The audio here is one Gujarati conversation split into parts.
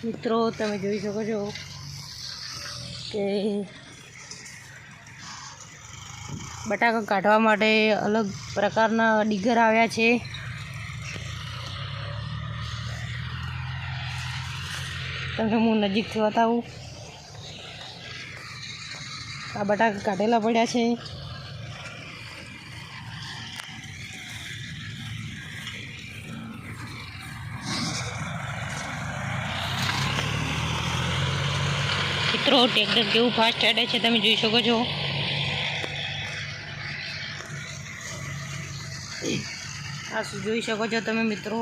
મિત્રો તમે જોઈ શકો છો કે બટાકા કાઢવા માટે અલગ પ્રકારના ડીગર આવ્યા છે। તમને હું નજીકથી બતાવું। આ બટાકા કાઢેલા પડ્યા છે। મિત્રો ટ્રેક્ટર કેવું ફાસ્ટ હેડે છે તમે જોઈ શકો છો। આ જોઈ શકો છો તમે મિત્રો,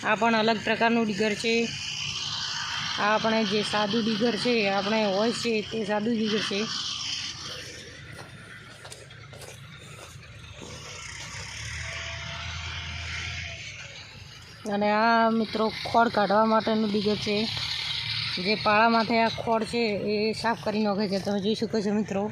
આ પણ અલગ પ્રકારનું ડીગર છે। આ આપણે જે સાદું ડીગર છે આપણે હોય છે તે સાદું ડીગર છે। અને આ મિત્રો ખોળ કાઢવા માટેનું ડીગર છે, જે પાળામાંથી આ ખોળ છે એ સાફ કરી નાખે છે। તમે જોઈ શકો છો મિત્રો।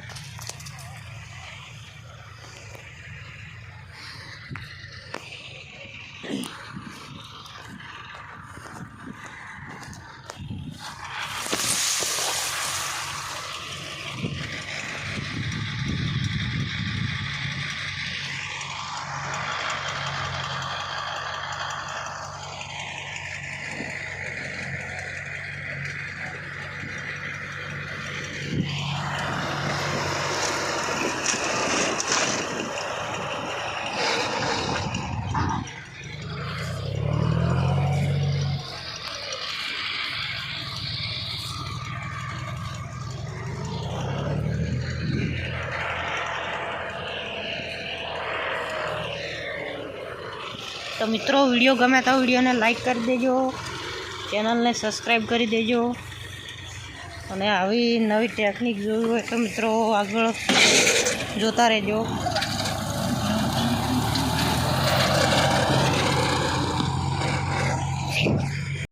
તો મિત્રો વિડીયો ગમે તો વિડીયોને લાઈક કરી દેજો, ચેનલને સબસ્ક્રાઈબ કરી દેજો, અને આવી નવી ટેકનિક જોવી હોય તો મિત્રો આગળ જોતા રહેજો।